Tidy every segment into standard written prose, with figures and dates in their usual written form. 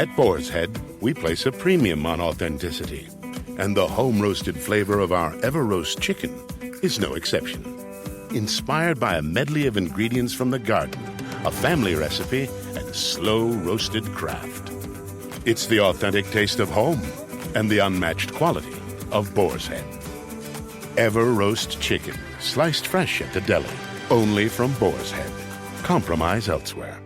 At Boar's Head, we place a premium on authenticity, and the home-roasted flavor of our Ever-Roast chicken is no exception. Inspired by a medley of ingredients from the garden, a family recipe, and slow-roasted craft. It's the authentic taste of home and the unmatched quality of Boar's Head. Ever-Roast chicken, sliced fresh at the deli, only from Boar's Head. Compromise elsewhere.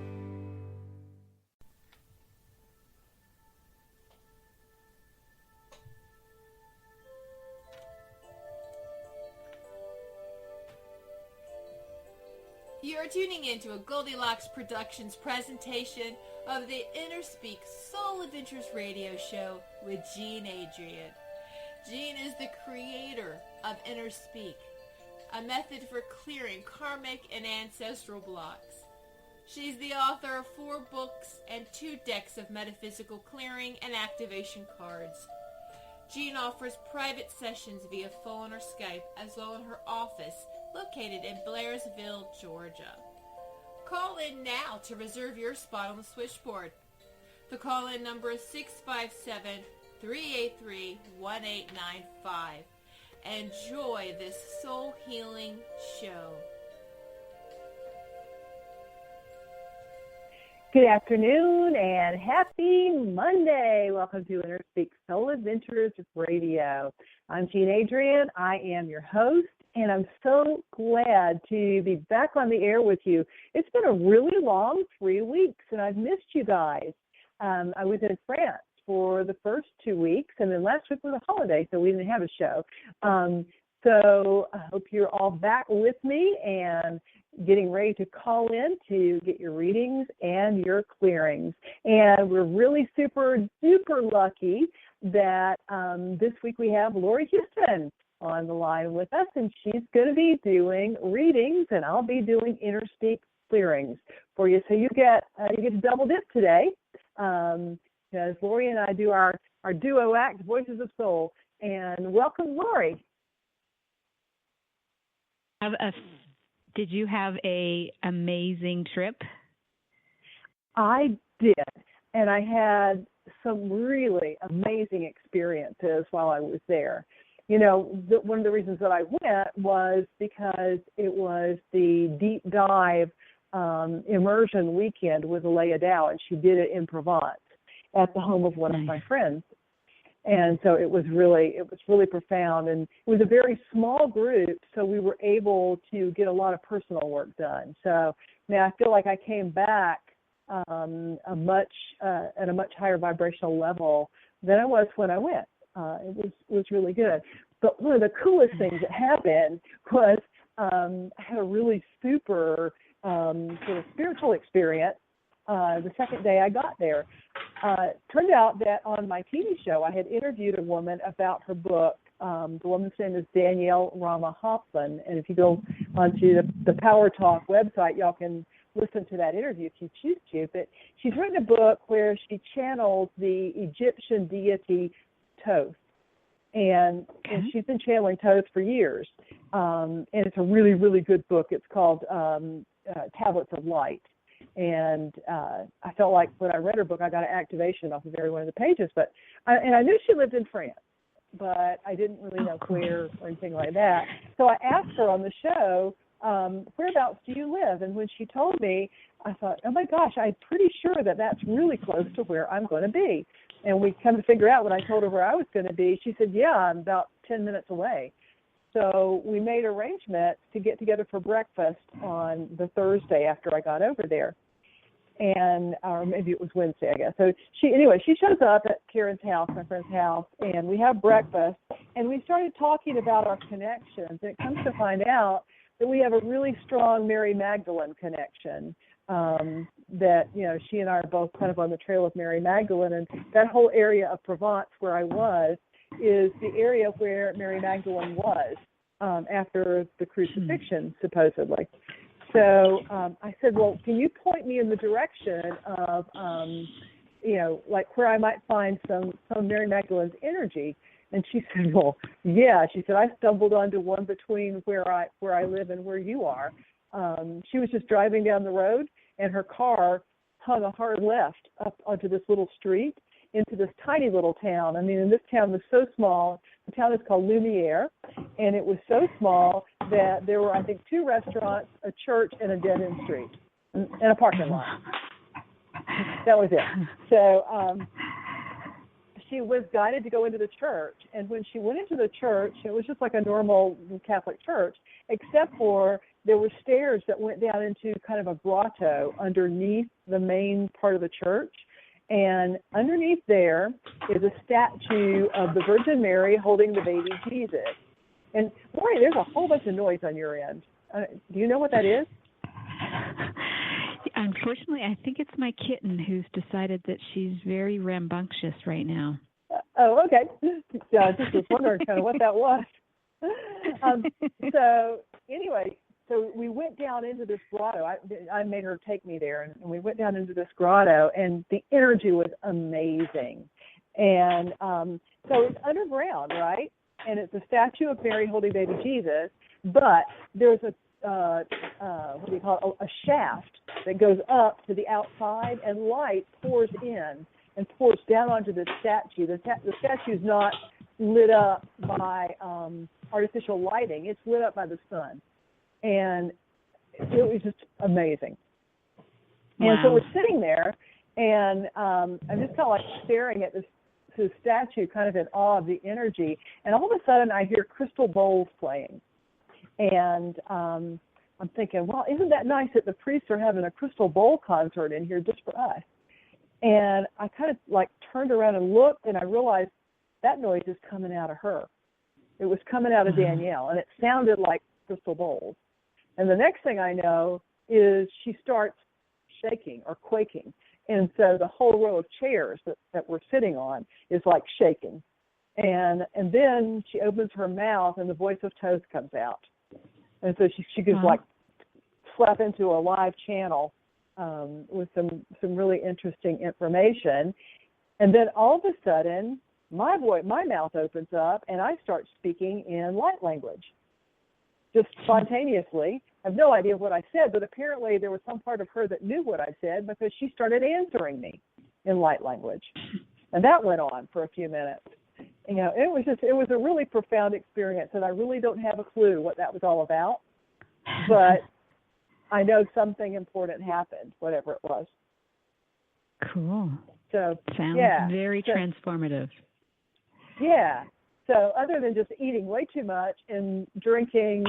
You are tuning into a Goldilocks Productions presentation of the InnerSpeak Soul Adventures radio show with Jean Adrienne. Jean is the creator of InnerSpeak, a method for clearing karmic and ancestral blocks. She's the author of 4 books and 2 decks of metaphysical clearing and activation cards. Jean offers private sessions via phone or Skype, as well in her office located in Blairsville, Georgia. Call in now to reserve your spot on the switchboard. The call-in number is 657-383-1895. Enjoy this soul-healing show. Good afternoon and happy Monday. Welcome to InnerSpeak Soul Adventures Radio. I'm Jean Adrienne. I am your host, and I'm so glad to be back on the air with you. It's been a really long 3 weeks, and I've missed you guys. I was in France for the first 2 weeks, and then last week was a holiday, so we didn't have a show. So I hope you're all back with me and getting ready to call in to get your readings and your clearings. And we're really super duper lucky that this week we have Laurie Huston on the line with us, and she's going to be doing readings, and I'll be doing InnerSpeak clearings for you. So you get to double dip today, because Laurie and I do our duo act, Voices of Soul. And welcome, Laurie. Did you have a amazing trip? I did, and I had some really amazing experiences while I was there. You know, one of the reasons that I went was because it was the deep dive immersion weekend with Alea Dow, and she did it in Provence at the home of one of my friends. And so it was really profound, and it was a very small group, so we were able to get a lot of personal work done. So now I feel like I came back at a much higher vibrational level than I was when I went. It was really good. But one of the coolest things that happened was I had a really super sort of spiritual experience the second day I got there. Turned out that on my TV show, I had interviewed a woman about her book. The woman's name is Danielle Rama Hoffman, and if you go onto the Power Talk website, y'all can listen to that interview if you choose to. But she's written a book where she channels the Egyptian deity Thoth, and she's been channeling Thoth for years. And it's a really, really good book. It's called Tablets of Light. And I felt like when I read her book, I got an activation off of every one of the pages. But I knew she lived in France, but I didn't really know where or anything like that. So I asked her on the show, whereabouts do you live? And when she told me, I thought, oh my gosh, I'm pretty sure that that's really close to where I'm going to be. And we kind of figured out when I told her where I was going to be, she said, yeah, I'm about 10 minutes away. So we made arrangements to get together for breakfast on the Thursday after I got over there. And or maybe it was Wednesday, I guess. So she shows up at Karen's house, my friend's house, and we have breakfast. And we started talking about our connections. And it comes to find out that we have a really strong Mary Magdalene connection. That, you know, she and I are both kind of on the trail of Mary Magdalene. And that whole area of Provence where I was is the area where Mary Magdalene was after the crucifixion, supposedly. So I said, well, can you point me in the direction of, like where I might find some Mary Magdalene's energy? And she said, well, yeah. She said, I stumbled onto one between where I live and where you are. She was just driving down the road, and her car hung a hard left up onto this little street into this tiny little town. I mean, and this town was so small. The town is called Lumiere, and it was so small that there were, I think, 2 restaurants, a church, and a dead-end street, and a parking lot. That was it. So she was guided to go into the church, and when she went into the church, it was just like a normal Catholic church, except for there were stairs that went down into kind of a grotto underneath the main part of the church. And underneath there is a statue of the Virgin Mary holding the baby Jesus. And, Laurie, there's a whole bunch of noise on your end. Do you know what that is? Unfortunately, I think it's my kitten who's decided that she's very rambunctious right now. Oh, okay. I just was wondering kind of what that was. So anyway, so we went down into this grotto. I made her take me there, and we went down into this grotto, and the energy was amazing. And so it's underground, right? And it's a statue of Mary holding baby Jesus, but there's a what do you call it? A shaft that goes up to the outside, and light pours in and pours down onto the statue. The statue is not lit up by artificial lighting. It's lit up by the sun. And it was just amazing. Wow. And so we're sitting there, and I'm just kind of like staring at this statue, kind of in awe of the energy. And all of a sudden, I hear crystal bowls playing. And I'm thinking, well, isn't that nice that the priests are having a crystal bowl concert in here just for us? And I kind of like turned around and looked, and I realized that noise is coming out of her. It was coming out of Danielle, and it sounded like crystal bowls. And the next thing I know is she starts shaking or quaking. And so the whole row of chairs that we're sitting on is like shaking. And then she opens her mouth, and the voice of Toast comes out. And so she could like slap into a live channel with some really interesting information. And then all of a sudden, my mouth opens up, and I start speaking in light language. Just spontaneously. I have no idea what I said, but apparently there was some part of her that knew what I said, because she started answering me in light language. And that went on for a few minutes. You know, it was a really profound experience, and I really don't have a clue what that was all about. But I know something important happened, whatever it was. Cool. So sounds very transformative. Yeah. So other than just eating way too much and drinking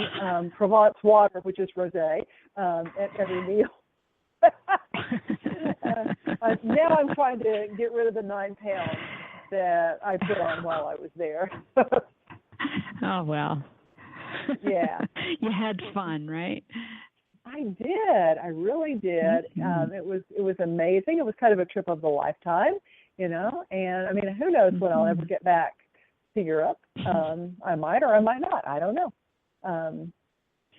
Provence water, which is rosé, at every meal, now I'm trying to get rid of the 9 pounds that I put on while I was there. Oh, well. Yeah. You had fun, right? I did. I really did. It was amazing. It was kind of a trip of a lifetime, you know. And I mean, who knows when I'll ever get back to Europe. I might or I might not. I don't know.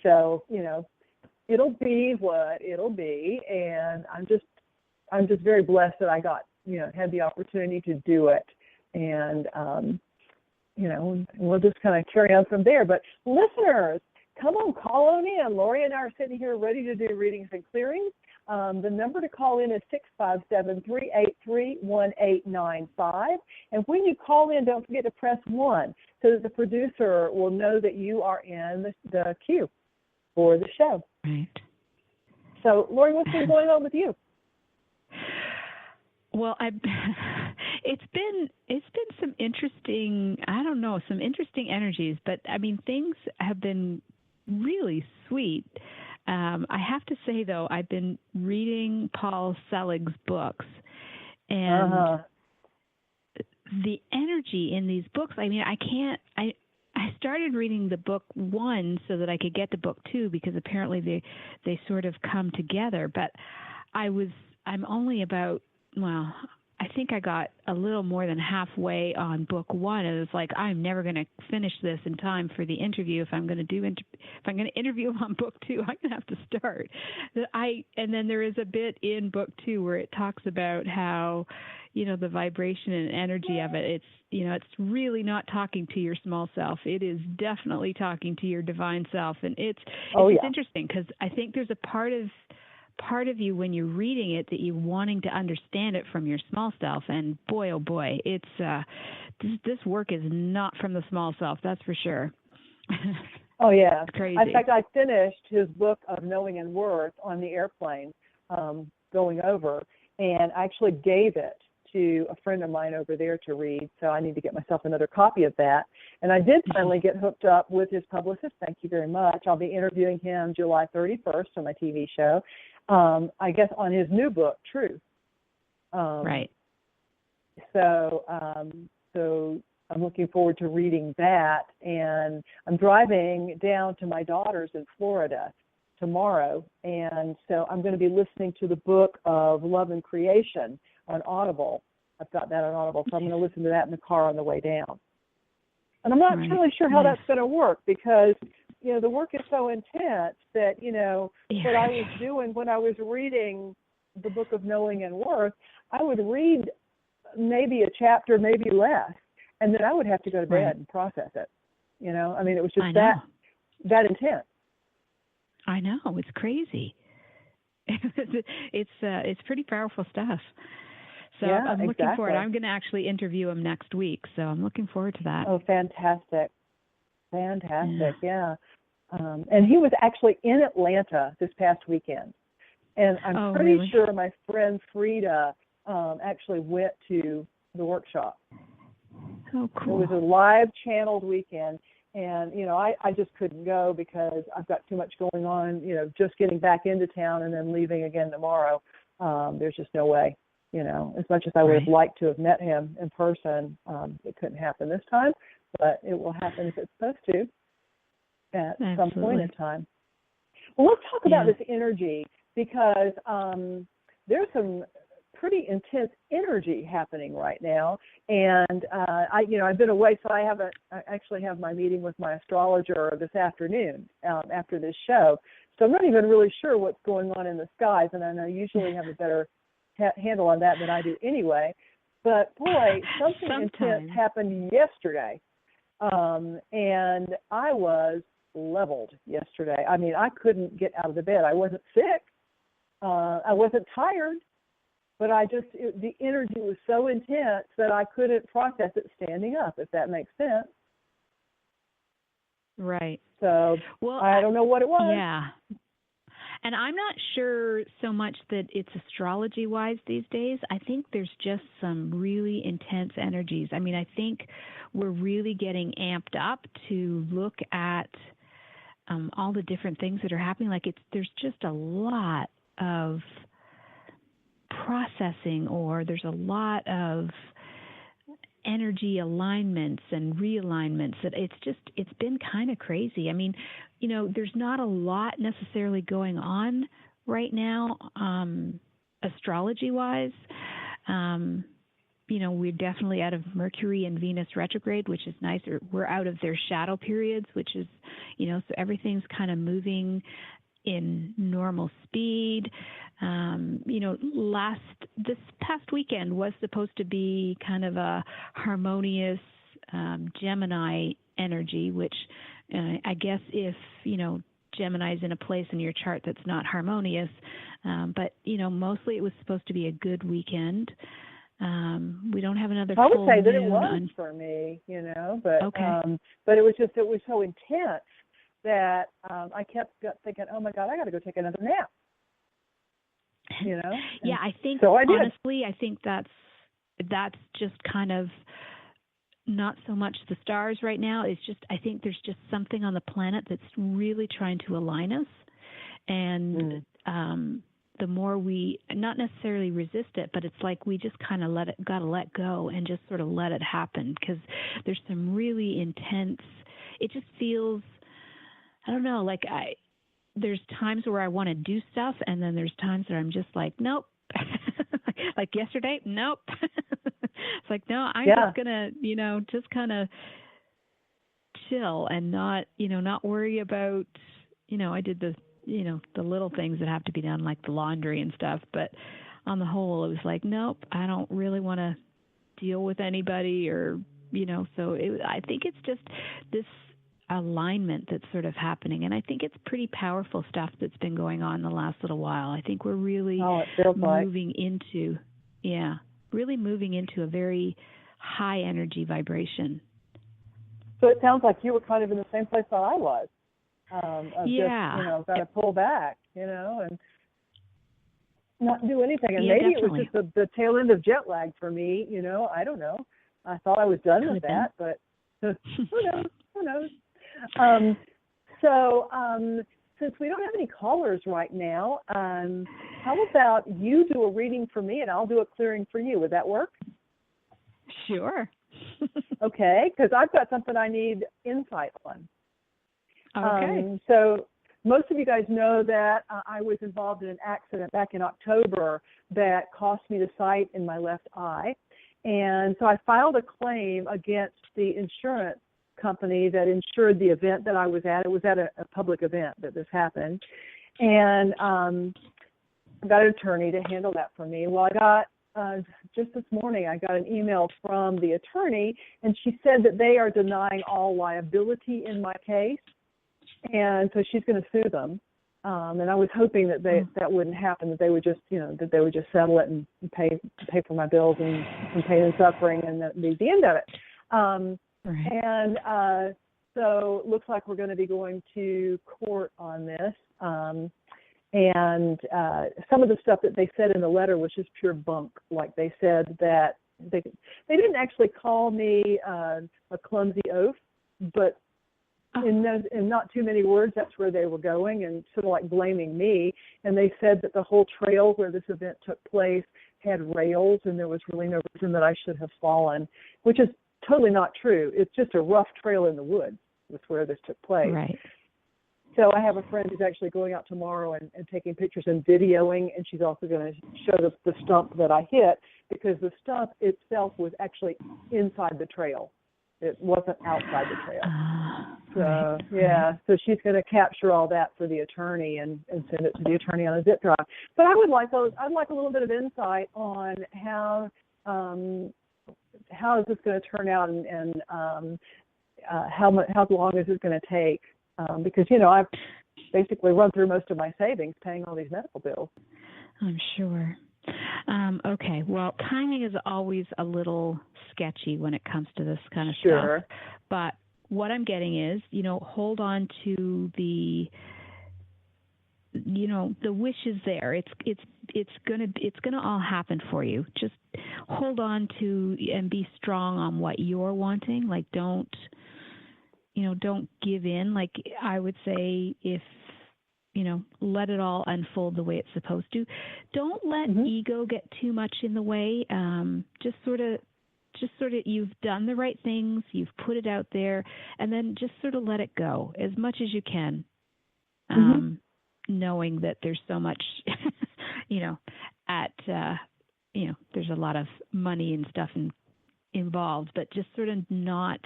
So, you know, it'll be what it'll be, and I'm just very blessed that I had the opportunity to do it. And you know, we'll just kind of carry on from there. But listeners, come on, call on in. Laurie and I are sitting here ready to do readings and clearings. The number to call in is 657-383-1895. And when you call in, don't forget to press 1 so that the producer will know that you are in the queue for the show. Right. So, Laurie, what's been going on with you? Well, it's been some interesting, some interesting energies, but I mean, things have been really sweet. I have to say, though, I've been reading Paul Selig's books, and the energy in these books, I mean, I started reading the book 1 so that I could get to book 2, because apparently they sort of come together, but I'm only about, well, I think I got a little more than halfway on book 1, and it's like, I'm never going to finish this in time for the interview. If I'm going to interview on book 2, I'm going to have to start. And then there is a bit in book 2 where it talks about how, you know, the vibration and energy of it. It's really not talking to your small self. It is definitely talking to your divine self, and it's interesting, because I think there's a part of part of you when you're reading it that you're wanting to understand it from your small self. And boy, oh boy, it's this work is not from the small self, that's for sure. Oh, yeah. It's crazy. In fact, I finished his book of Knowing and Worth on the airplane going over, and I actually gave it to a friend of mine over there to read, so I need to get myself another copy of that. And I did finally get hooked up with his publicist. Thank you very much. I'll be interviewing him July 31st on my TV show, I guess on his new book, Truth. Right. So I'm looking forward to reading that, and I'm driving down to my daughter's in Florida tomorrow, and so I'm going to be listening to the book of Love and Creation on Audible. I've got that on Audible, so I'm going to listen to that in the car on the way down. And I'm not really sure how that's going to work because, you know, the work is so intense that, you know, what I was doing when I was reading the book of Knowing and Worth, I would read maybe a chapter, maybe less, and then I would have to go to bed and process it. You know, I mean, it was just that intense. I know, it's crazy. It's pretty powerful stuff. So I'm looking forward. I'm going to actually interview him next week, so I'm looking forward to that. Oh, fantastic. Yeah. And he was actually in Atlanta this past weekend. And I'm pretty sure my friend Frida actually went to the workshop. Oh, cool. It was a live channeled weekend. And, you know, I just couldn't go because I've got too much going on, you know, just getting back into town and then leaving again tomorrow. There's just no way, you know, as much as I would have liked to have met him in person, it couldn't happen this time, but it will happen if it's supposed to at some point in time. Well, let's talk about this energy because there's some pretty intense energy happening right now, and I've been away, so I actually have my meeting with my astrologer this afternoon after this show, so I'm not even really sure what's going on in the skies, and I know you usually have a better handle on that than I do anyway, but boy, something intense happened yesterday, and I was leveled yesterday. I mean, I couldn't get out of the bed. I wasn't sick, I wasn't tired, but the energy was so intense that I couldn't process it standing up, if that makes sense. Right. So I don't know what it was. Yeah. And I'm not sure so much that it's astrology-wise these days. I think there's just some really intense energies. I mean, I think we're really getting amped up to look at all the different things that are happening. Like there's just a lot of processing, or there's a lot of energy alignments and realignments that it's been kind of crazy. I mean, you know, there's not a lot necessarily going on right now, astrology wise. You know, we're definitely out of Mercury and Venus retrograde, which is nice. We're out of their shadow periods, which is, you know, so everything's kind of moving in normal speed. You know, this past weekend was supposed to be kind of a harmonious Gemini energy, which I guess if, you know, Gemini's in a place in your chart that's not harmonious, but, you know, mostly it was supposed to be a good weekend. We don't have another full moon. I would say that it was for me, you know, but but it was so intense that I kept thinking, oh my God, I got to go take another nap. You know? Yeah, I think so honestly, I think that's just kind of not so much the stars right now. It's just, I think there's just something on the planet that's really trying to align us, and the more we not necessarily resist it, but it's like we just kind of got to let go and just sort of let it happen, because there's some really intense. It just feels, I don't know, like there's times where I want to do stuff, and then there's times that I'm just like, nope. Like yesterday, nope. It's like, no, I'm just going to, you know, just kind of chill and not worry about, you know, I did the little things that have to be done, like the laundry and stuff. But on the whole, it was like, nope, I don't really want to deal with anybody, or, you know, so I think it's just this alignment that's sort of happening. And I think it's pretty powerful stuff that's been going on the last little while. I think we're really moving into a very high energy vibration. So it sounds like you were kind of in the same place that I was. Just, got to pull back, and not do anything. And maybe definitely. It was just the tail end of jet lag for me, I don't know. I thought I was done with that, but who knows? Since we don't have any callers right now, how about you do a reading for me and I'll do a clearing for you? Would that work? Sure. Okay, because I've got something I need insight on. Okay. So most of you guys know that I was involved in an accident back in October that cost me the sight in my left eye. And so I filed a claim against the insurance company that insured the event that I was at. It was at a public event that this happened. And I got an attorney to handle that for me. Well, I got, just this morning, I got an email from the attorney, and she said that they are denying all liability in my case. And so she's going to sue them. And I was hoping that that wouldn't happen, that they would just, that they would just settle it and pay for my bills and pain and suffering, and that would be the end of it. Right. And so it looks like we're going to be going to court on this. And some of the stuff that they said in the letter was just pure bunk. Like they said that they didn't actually call me a clumsy oaf, but in not too many words, that's where they were going, and sort of like blaming me. And they said that the whole trail where this event took place had rails, and there was really no reason that I should have fallen, which is totally not true. It's just a rough trail in the woods. That's where this took place. Right. So I have a friend who's actually going out tomorrow and taking pictures and videoing, and she's also going to show the stump that I hit, because the stump itself was actually inside the trail. It wasn't outside the trail. So, so she's going to capture all that for the attorney and send it to the attorney on a zip drive. But I'd like a little bit of insight on how is this going to turn out, and how long is it going to take? Because, I've basically run through most of my savings paying all these medical bills. I'm sure. Okay, well, timing is always a little sketchy when it comes to this kind of stuff. But what I'm getting is, hold on to the wishes there. It's gonna all happen for you. Just hold on to and be strong on what you're wanting. Like, don't give in. Like, I would say, if let it all unfold the way it's supposed to. Don't let ego get too much in the way. Just sort of, you've done the right things, you've put it out there, and then just sort of let it go as much as you can, knowing that there's so much, there's a lot of money and stuff involved, but just sort of not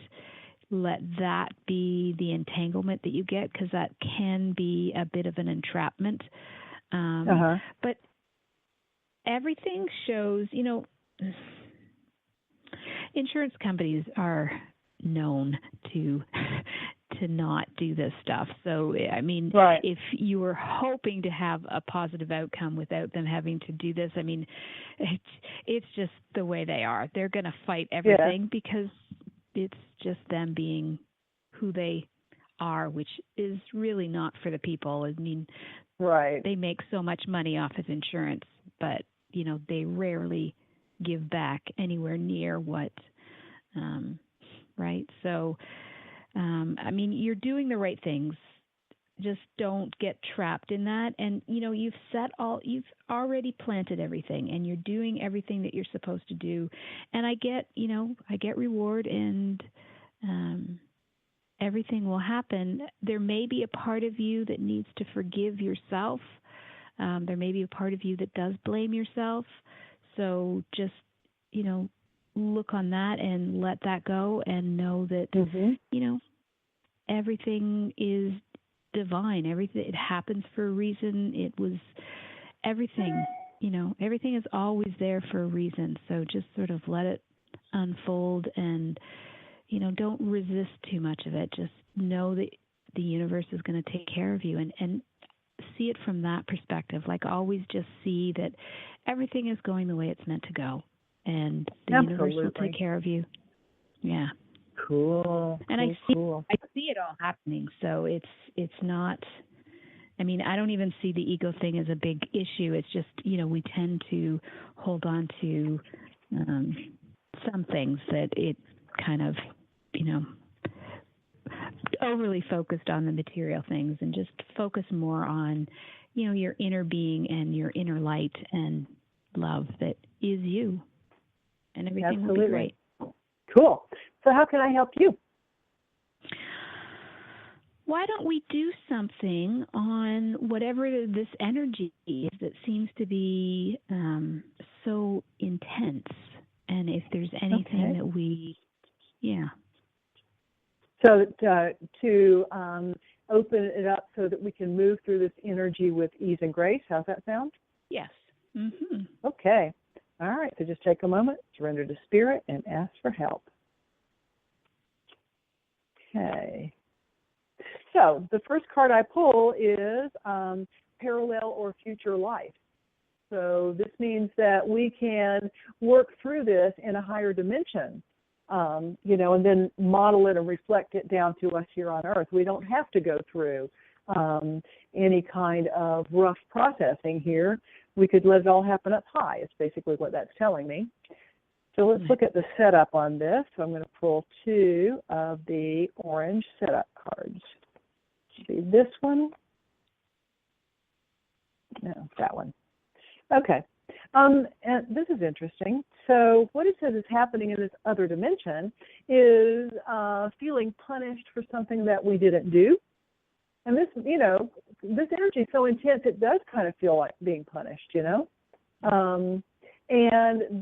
let that be the entanglement that you get, because that can be a bit of an entrapment. But everything shows, insurance companies are known to not do this stuff. So, I mean, if you were hoping to have a positive outcome without them having to do this, I mean, it's just the way they are. They're going to fight everything because it's just them being who they are, which is really not for the people. I mean, they make so much money off of insurance, but, they rarely give back anywhere near what, right? So, I mean, you're doing the right things. Just don't get trapped in that. And, you've already planted everything, and you're doing everything that you're supposed to do. And I get reward, and everything will happen. There may be a part of you that needs to forgive yourself. There may be a part of you that does blame yourself. So just, look on that and let that go, and know that, everything is divine. Everything, it happens for a reason. It was everything, everything is always there for a reason. So just sort of let it unfold, and, don't resist too much of it. Just know that the universe is going to take care of you, and see it from that perspective. Like, always just see that everything is going the way it's meant to go, and the universe will take care of you. Yeah. Cool. And I see it all happening. So it's not, I don't even see the ego thing as a big issue. It's just, we tend to hold on to some things that it kind of, overly focused on the material things, and just focus more on, your inner being and your inner light and love that is you. And everything will be great. Cool. So how can I help you? Why don't we do something on whatever this energy is that seems to be so intense? And if there's anything that we, So to open it up so that we can move through this energy with ease and grace. How's that sound? Yes. Mm-hmm. Okay. All right. So just take a moment, surrender to spirit, and ask for help. Okay. So the first card I pull is parallel or future life. So this means that we can work through this in a higher dimension, and then model it and reflect it down to us here on Earth. We don't have to go through any kind of rough processing here. We could let it all happen up high. It's basically what that's telling me. So let's look at the setup on this. So I'm going to pull 2 of the orange setup cards. See this one? No, that one. Okay. And this is interesting. So what it says is happening in this other dimension is feeling punished for something that we didn't do. And this, this energy is so intense, it does kind of feel like being punished, And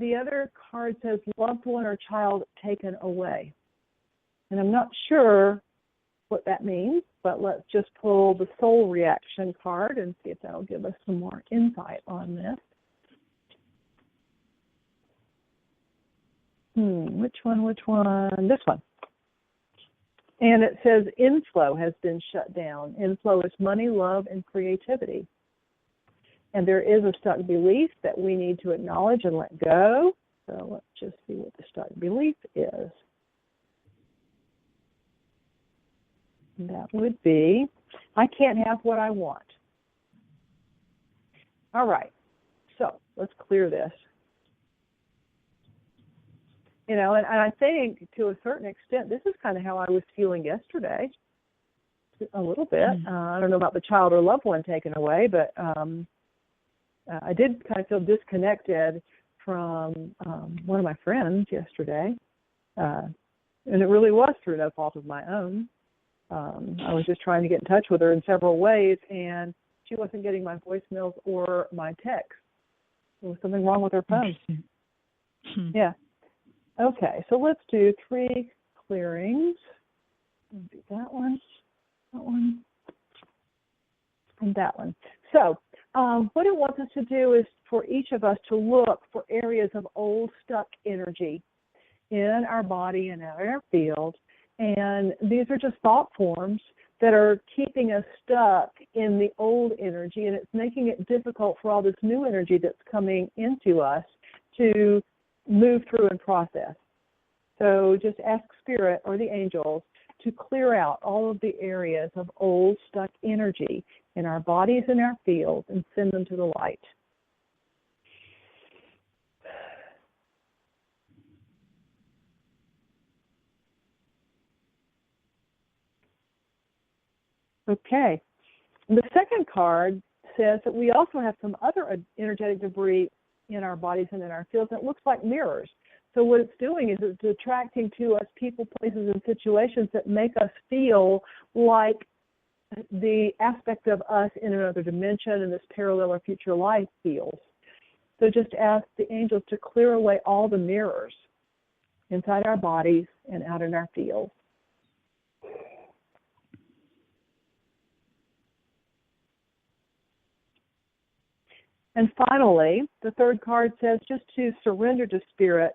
the other card says loved one or child taken away. And I'm not sure what that means, but let's just pull the soul reaction card and see if that'll give us some more insight on this. Which one? This one. And it says inflow has been shut down. Inflow is money, love, and creativity. And there is a stuck belief that we need to acknowledge and let go. So let's just see what the stuck belief is. And that would be, I can't have what I want. All right. So let's clear this. And I think to a certain extent, this is kind of how I was feeling yesterday, a little bit. I don't know about the child or loved one taken away, but I did kind of feel disconnected from one of my friends yesterday. And it really was through no fault of my own. I was just trying to get in touch with her in several ways, and she wasn't getting my voicemails or my texts. There was something wrong with her phone. Yeah. Okay, so let's do 3 clearings. Do that one, and that one. So what it wants us to do is for each of us to look for areas of old stuck energy in our body and in our field. And these are just thought forms that are keeping us stuck in the old energy, and it's making it difficult for all this new energy that's coming into us to move through and process. So just ask Spirit or the angels to clear out all of the areas of old stuck energy in our bodies and our fields and send them to the light. Okay. The second card says that we also have some other energetic debris in our bodies and in our fields that looks like mirrors. So what it's doing is it's attracting to us people, places, and situations that make us feel like the aspect of us in another dimension in this parallel or future life feels. So just ask the angels to clear away all the mirrors inside our bodies and out in our fields. And finally, the third card says just to surrender to Spirit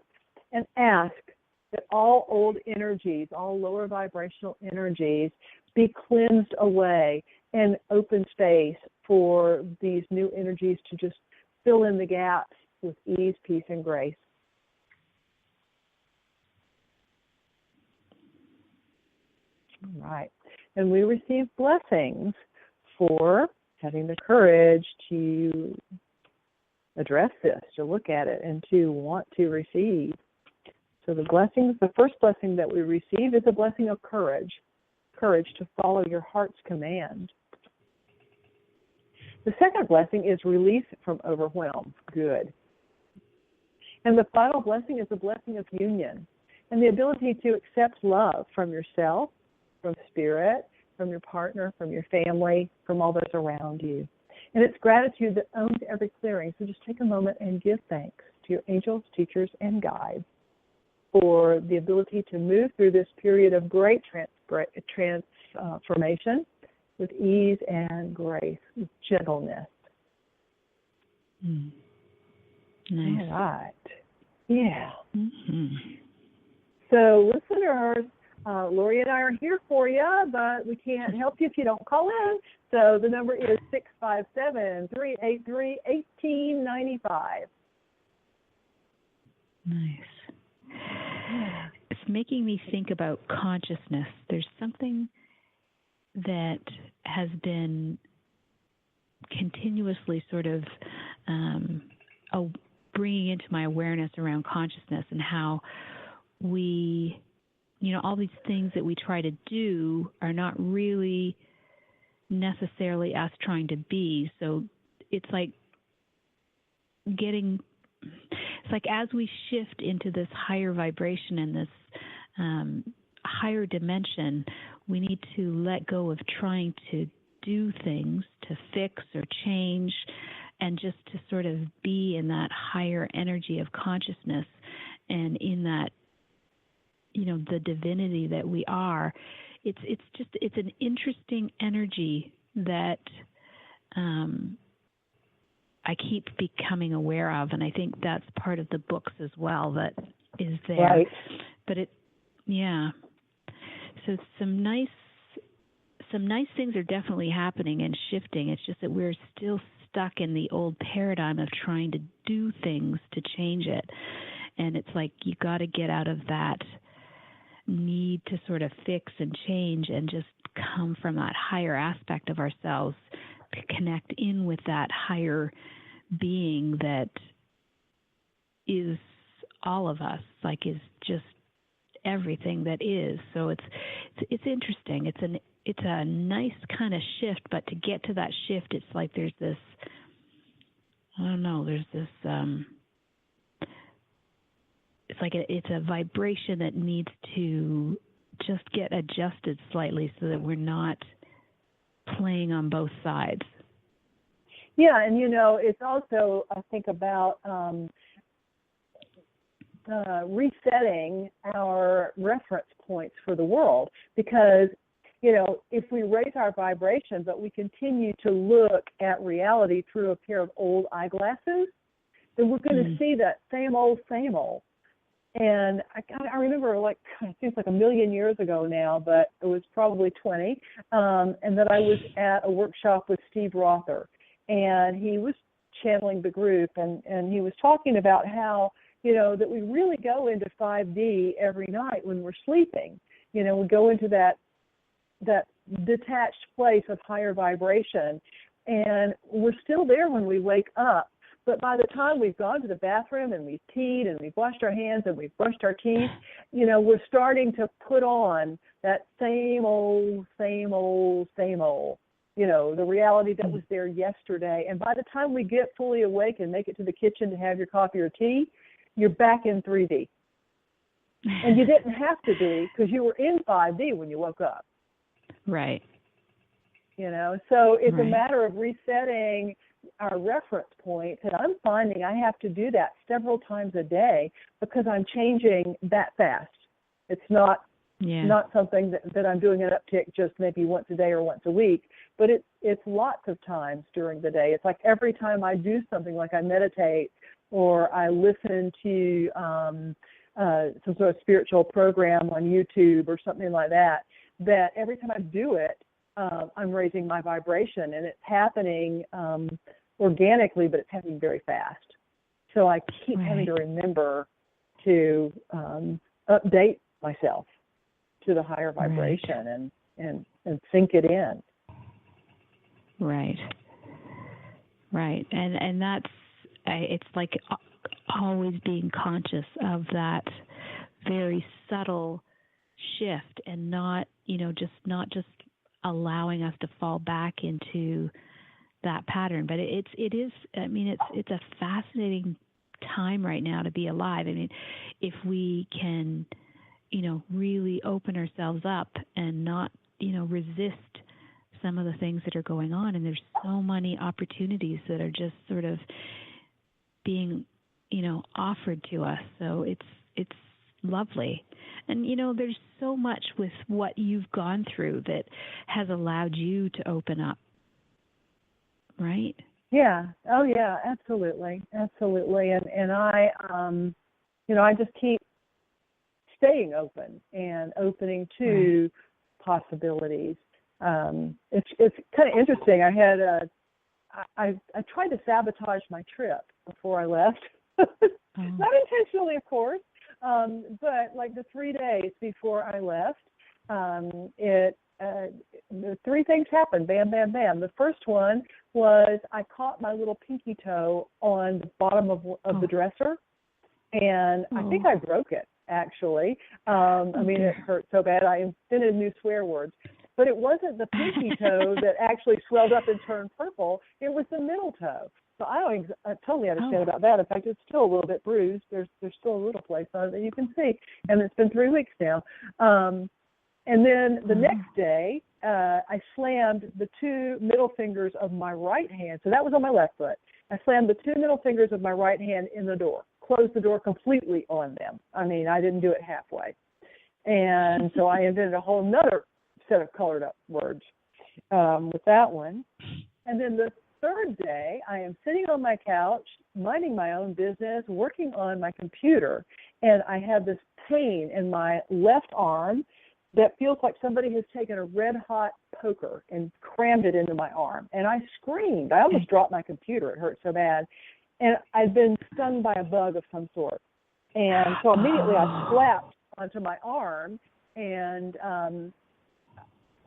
and ask that all old energies, all lower vibrational energies, be cleansed away and open space for these new energies to just fill in the gaps with ease, peace, and grace. All right. And we receive blessings for having the courage to address this, to look at it, and to want to receive. So the blessings, the first blessing that we receive is a blessing of courage, courage to follow your heart's command. The second blessing is release from overwhelm, good. And the final blessing is a blessing of union and the ability to accept love from yourself, from spirit, from your partner, from your family, from all those around you. And it's gratitude that owns every clearing. So just take a moment and give thanks to your angels, teachers, and guides for the ability to move through this period of great transformation with ease and grace, with gentleness. Nice. All right. Yeah. Mm-hmm. So listeners, Laurie and I are here for you, but we can't help you if you don't call in. So the number is 657-383-1895. Nice. Yeah. It's making me think about consciousness. There's something that has been continuously sort of bringing into my awareness around consciousness and how we, all these things that we try to do are not really necessarily us trying to be. So it's like as we shift into this higher vibration and this higher dimension, we need to let go of trying to do things, to fix or change, and just to sort of be in that higher energy of consciousness and in that, the divinity that we are. It's an interesting energy that I keep becoming aware of, and I think that's part of the books as well that is there. Right. But so some nice things are definitely happening and shifting. It's just that we're still stuck in the old paradigm of trying to do things to change it. And it's like you got to get out of that need to sort of fix and change and just come from that higher aspect of ourselves to connect in with that higher being that is all of us, like is just everything that is. So it's interesting. It's a nice kind of shift, but to get to that shift, it's like there's this, it's like it's a vibration that needs to just get adjusted slightly so that we're not playing on both sides. Yeah, and it's also, I think, about resetting our reference points for the world, because if we raise our vibration but we continue to look at reality through a pair of old eyeglasses, then we're going to see that same old. And I remember, it seems like a million years ago now, but it was probably 20, and that I was at a workshop with Steve Rother, and he was channeling the group, and he was talking about how, that we really go into 5D every night when we're sleeping. We go into that detached place of higher vibration, and we're still there when we wake up. But by the time we've gone to the bathroom and we've teed and we've washed our hands and we've brushed our teeth, we're starting to put on that same old, the reality that was there yesterday. And by the time we get fully awake and make it to the kitchen to have your coffee or tea, you're back in 3D. And you didn't have to be, because you were in 5D when you woke up. Right. So it's a matter of resetting our reference point, and I'm finding I have to do that several times a day because I'm changing that fast. It's not something that I'm doing an uptick just maybe once a day or once a week, but it's lots of times during the day. It's like every time I do something, like I meditate or I listen to some sort of spiritual program on YouTube or something like that, that every time I do it, I'm raising my vibration, and it's happening organically, but it's happening very fast. So I keep having to remember to update myself to the higher vibration and sink it in. Right. And that's, it's like always being conscious of that very subtle shift, and not just allowing us to fall back into that pattern. But it is, I mean, it's a fascinating time right now to be alive. I mean, if we can, really open ourselves up and not, resist some of the things that are going on. And there's so many opportunities that are just sort of being, offered to us. So it's lovely. And, there's so much with what you've gone through that has allowed you to open up, right? Yeah. Oh, yeah, absolutely. Absolutely. And I, I just keep staying open and opening to possibilities. It's kind of interesting. I had I tried to sabotage my trip before I left. Not intentionally, of course, but like the 3 days before I left, the three things happened. Bam, bam, bam. The first one was I caught my little pinky toe on the bottom of the dresser, and I think I broke it, actually. I mean, it hurt so bad. I invented new swear words. But it wasn't the pinky toe that actually swelled up and turned purple. It was the middle toe. So I totally understand about that. In fact, it's still a little bit bruised. There's still a little place on it that you can see. And it's been 3 weeks now. And then the next day, I slammed the 2 middle fingers of my right hand. So that was on my left foot. I slammed the 2 middle fingers of my right hand in the door, closed the door completely on them. I mean, I didn't do it halfway. And so I invented a whole nother set of colored up words with that one. And then the third day, I am sitting on my couch, minding my own business, working on my computer, and I have this pain in my left arm that feels like somebody has taken a red-hot poker and crammed it into my arm. And I screamed. I almost dropped my computer. It hurt so bad. And I'd been stung by a bug of some sort. And so immediately I slapped onto my arm, and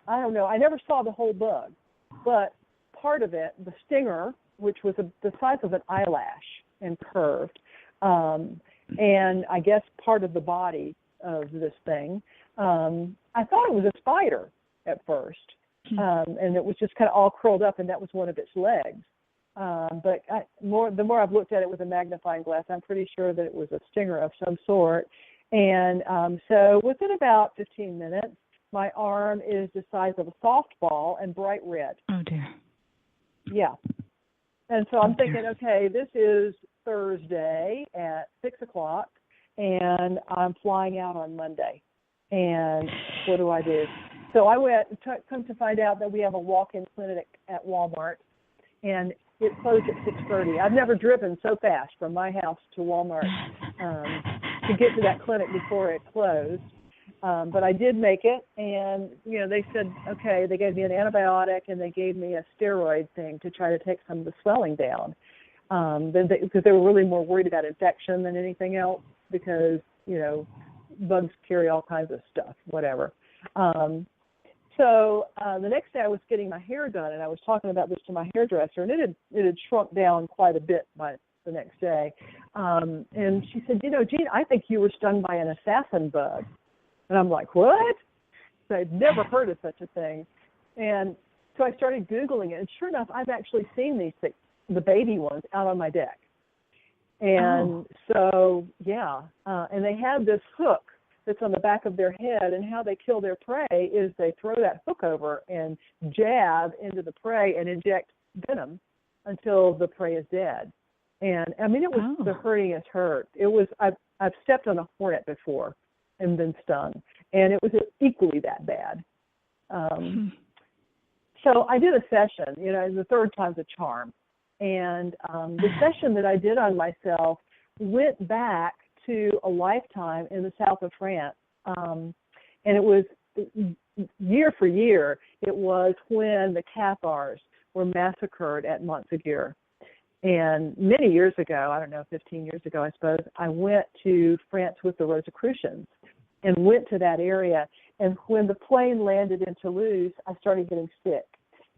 I don't know, I never saw the whole bug, but part of it, the stinger, which was the size of an eyelash and curved, and I guess part of the body of this thing, I thought it was a spider at first, and it was just kind of all curled up, and that was one of its legs. But the more I've looked at it with a magnifying glass, I'm pretty sure that it was a stinger of some sort. And so within about 15 minutes, my arm is the size of a softball and bright red. Oh, dear. Yeah. And so I'm thinking, okay, this is Thursday at 6 o'clock, and I'm flying out on Monday. And what do I do? So I went, come to find out that we have a walk-in clinic at Walmart, and it closed at 6:30. I've never driven so fast from my house to Walmart to get to that clinic before it closed. But I did make it, and, they said, okay, they gave me an antibiotic, and they gave me a steroid thing to try to take some of the swelling down, because they were really more worried about infection than anything else, because, bugs carry all kinds of stuff, whatever. So the next day I was getting my hair done, and I was talking about this to my hairdresser, and it had shrunk down quite a bit by the next day. And she said, Jean, I think you were stung by an assassin bug. And I'm like, what? So I'd never heard of such a thing. And so I started Googling it, and sure enough, I've actually seen these things, the baby ones, out on my deck. And so, and they have this hook that's on the back of their head, and how they kill their prey is they throw that hook over and jab into the prey and inject venom until the prey is dead. And, I mean, it was the hurtingest hurt. It was, I've stepped on a hornet before and been stung, and it was equally that bad. So I did a session, the third time's a charm. And the session that I did on myself went back to a lifetime in the south of France. And it was year for year, it was when the Cathars were massacred at Montségur. And many years ago, I don't know, 15 years ago, I suppose, I went to France with the Rosicrucians and went to that area. And when the plane landed in Toulouse, I started getting sick.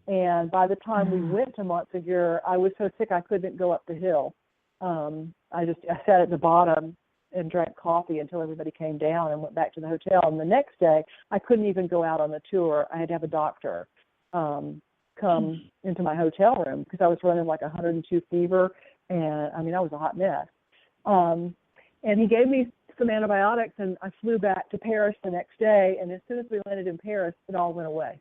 And by the time we went to Montségur, I was so sick I couldn't go up the hill. I sat at the bottom and drank coffee until everybody came down and went back to the hotel. And the next day, I couldn't even go out on the tour. I had to have a doctor come into my hotel room because I was running like 102 fever, and I mean, I was a hot mess. And he gave me some antibiotics, and I flew back to Paris the next day, and as soon as we landed in Paris, it all went away.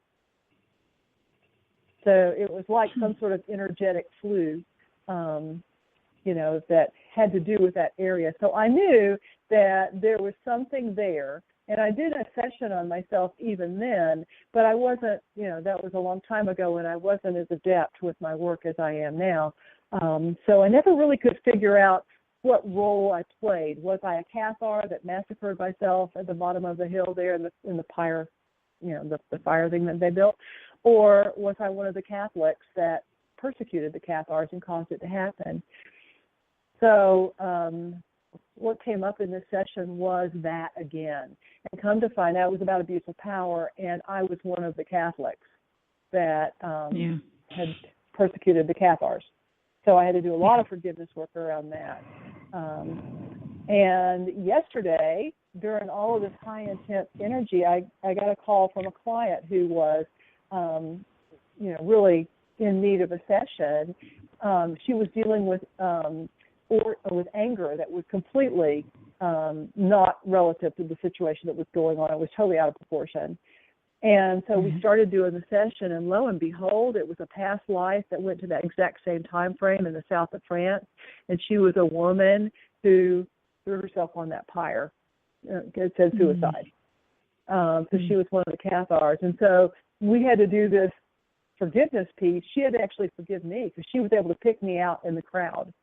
So it was like some sort of energetic flu, that had to do with that area. So I knew that there was something there, and I did a session on myself even then, but I wasn't, that was a long time ago, and I wasn't as adept with my work as I am now. So I never really could figure out what role I played. Was I a Cathar that massacred myself at the bottom of the hill there in the pyre, the fire thing that they built? Or was I one of the Catholics that persecuted the Cathars and caused it to happen? So what came up in this session was that again. And come to find out, it was about abuse of power, and I was one of the Catholics that had persecuted the Cathars. So I had to do a lot of forgiveness work around that. And yesterday, during all of this high intense energy, I got a call from a client who was, really in need of a session. She was dealing with anger that was completely not relative to the situation that was going on. It was totally out of proportion. And so we started doing the session, and lo and behold, it was a past life that went to that exact same time frame in the south of France. And she was a woman who threw herself on that pyre. It said suicide. So she was one of the Cathars. And so we had to do this forgiveness piece. She had to actually forgive me because she was able to pick me out in the crowd.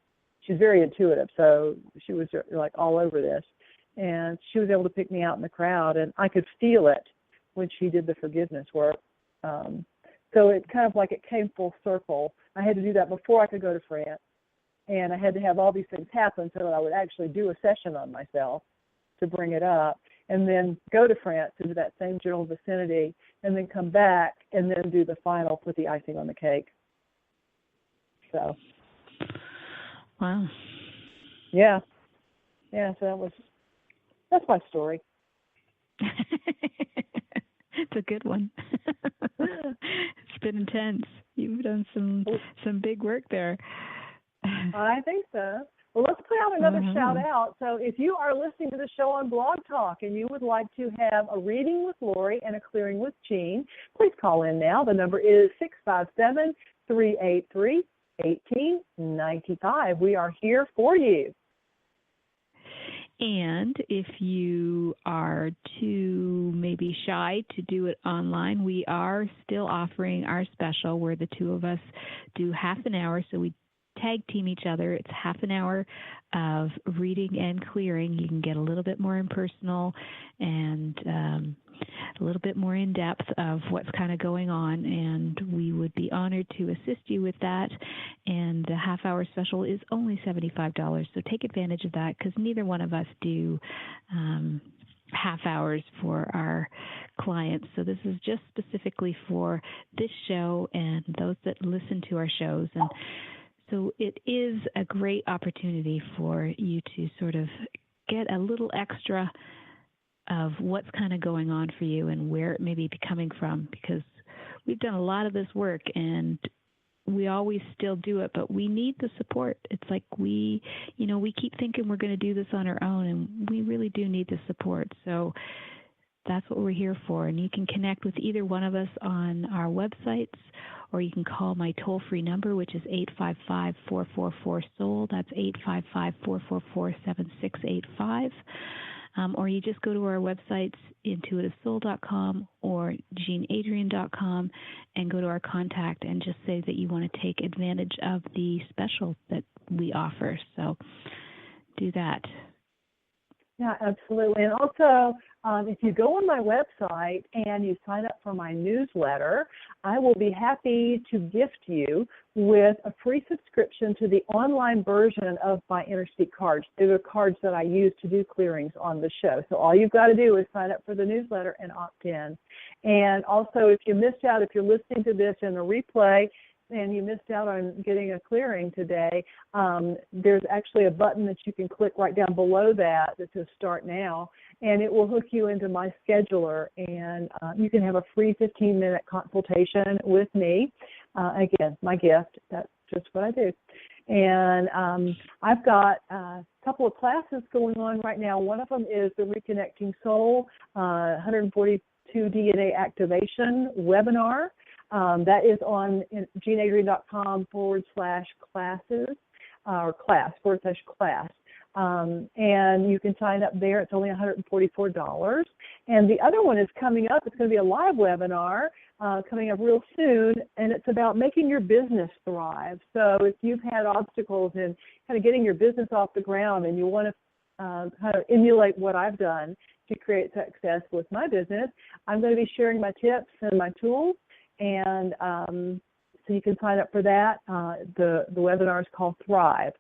She's very intuitive, so she was like all over this. And she was able to pick me out in the crowd, and I could feel it when she did the forgiveness work. So it kind of like it came full circle. I had to do that before I could go to France, and I had to have all these things happen so that I would actually do a session on myself to bring it up, and then go to France into that same general vicinity, and then come back and then do the final, put the icing on the cake. So. Wow. Yeah. So that's my story. It's a good one. It's been intense. You've done some big work there. I think so. Well, let's put out another shout out. So if you are listening to the show on Blog Talk and you would like to have a reading with Laurie and a clearing with Jean, please call in now. The number is 657-383-1895. We are here for you. And if you are too maybe shy to do it online, we are still offering our special where the two of us do half an hour. So we tag team each other. It's half an hour of reading and clearing. You can get a little bit more impersonal and a little bit more in depth of what's kind of going on, and we would be honored to assist you with that. And the half-hour special is only $75, so take advantage of that because neither one of us do half hours for our clients. So this is just specifically for this show and those that listen to our shows. And so it is a great opportunity for you to sort of get a little extra of what's kind of going on for you and where it may be coming from, because we've done a lot of this work and we always still do it, but we need the support. It's like we keep thinking we're going to do this on our own, and we really do need the support. So that's what we're here for. And you can connect with either one of us on our websites, or you can call my toll-free number, which is 855-444-SOUL. That's 855-444-7685. Or you just go to our websites, intuitivesoul.com or jeanadrienne.com, and go to our contact and just say that you want to take advantage of the special that we offer. So do that. Yeah, absolutely. And also, if you go on my website and you sign up for my newsletter, I will be happy to gift you with a free subscription to the online version of my InnerSpeak cards. They're the cards that I use to do clearings on the show. So all you've got to do is sign up for the newsletter and opt in. And also, if you missed out, if you're listening to this in a replay, and you missed out on getting a clearing today, there's actually a button that you can click right down below that says Start Now, and it will hook you into my scheduler, and you can have a free 15-minute consultation with me. Again, my gift, that's just what I do. And I've got a couple of classes going on right now. One of them is the Reconnecting Soul 142 DNA Activation webinar. That is on jeanneadrienne.com/classes, or class. And you can sign up there. It's only $144. And the other one is coming up. It's going to be a live webinar coming up real soon, and it's about making your business thrive. So if you've had obstacles in kind of getting your business off the ground and you want to kind of emulate what I've done to create success with my business, I'm going to be sharing my tips and my tools. And so you can sign up for that. The webinar is called Thrive.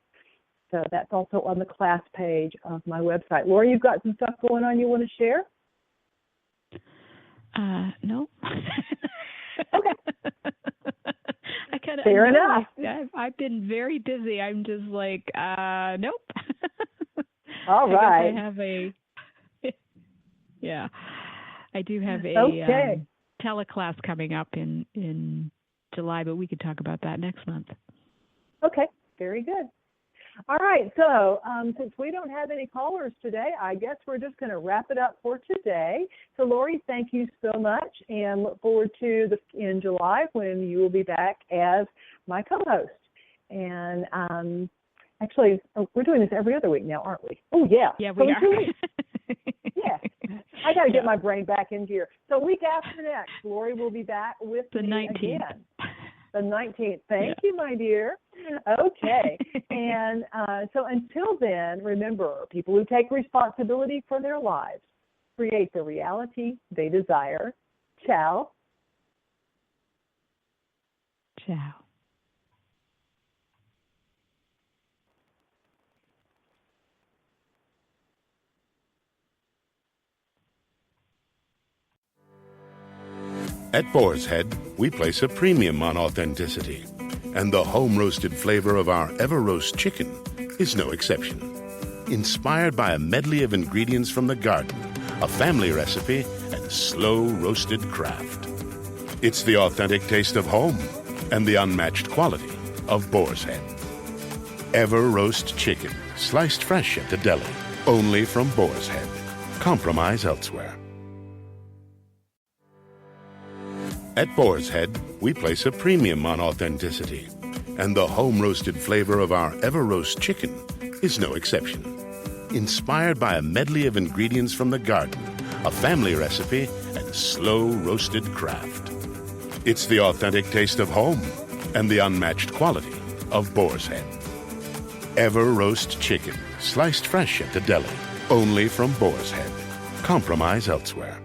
So that's also on the class page of my website. Laurie, you've got some stuff going on you want to share? No. Okay. Fair enough. I've been very busy. I'm just like, nope. All right. I have yeah, I do have a teleclass coming up in July, but we could talk about that next month. Okay, very good. All right, so since we don't have any callers today, I guess we're just going to wrap it up for today. So, Laurie, thank you so much, and look forward to in July when you will be back as my co-host. And actually, we're doing this every other week now, aren't we? Oh, yeah. Yeah, we are. Yeah. I got to get my brain back in gear. So week after next, Laurie will be back with the me 19th. Again. The 19th. Thank you, my dear. Okay. And so until then, remember, people who take responsibility for their lives create the reality they desire. Ciao. Ciao. At Boar's Head, we place a premium on authenticity, and the home-roasted flavor of our Ever-Roast chicken is no exception. Inspired by a medley of ingredients from the garden, a family recipe, and slow-roasted craft. It's the authentic taste of home and the unmatched quality of Boar's Head. Ever-Roast chicken, sliced fresh at the deli, only from Boar's Head. Compromise elsewhere. At Boar's Head, we place a premium on authenticity, and the home-roasted flavor of our Ever-Roast chicken is no exception. Inspired by a medley of ingredients from the garden, a family recipe, and slow-roasted craft. It's the authentic taste of home and the unmatched quality of Boar's Head. Ever-Roast chicken, sliced fresh at the deli, only from Boar's Head. Compromise elsewhere.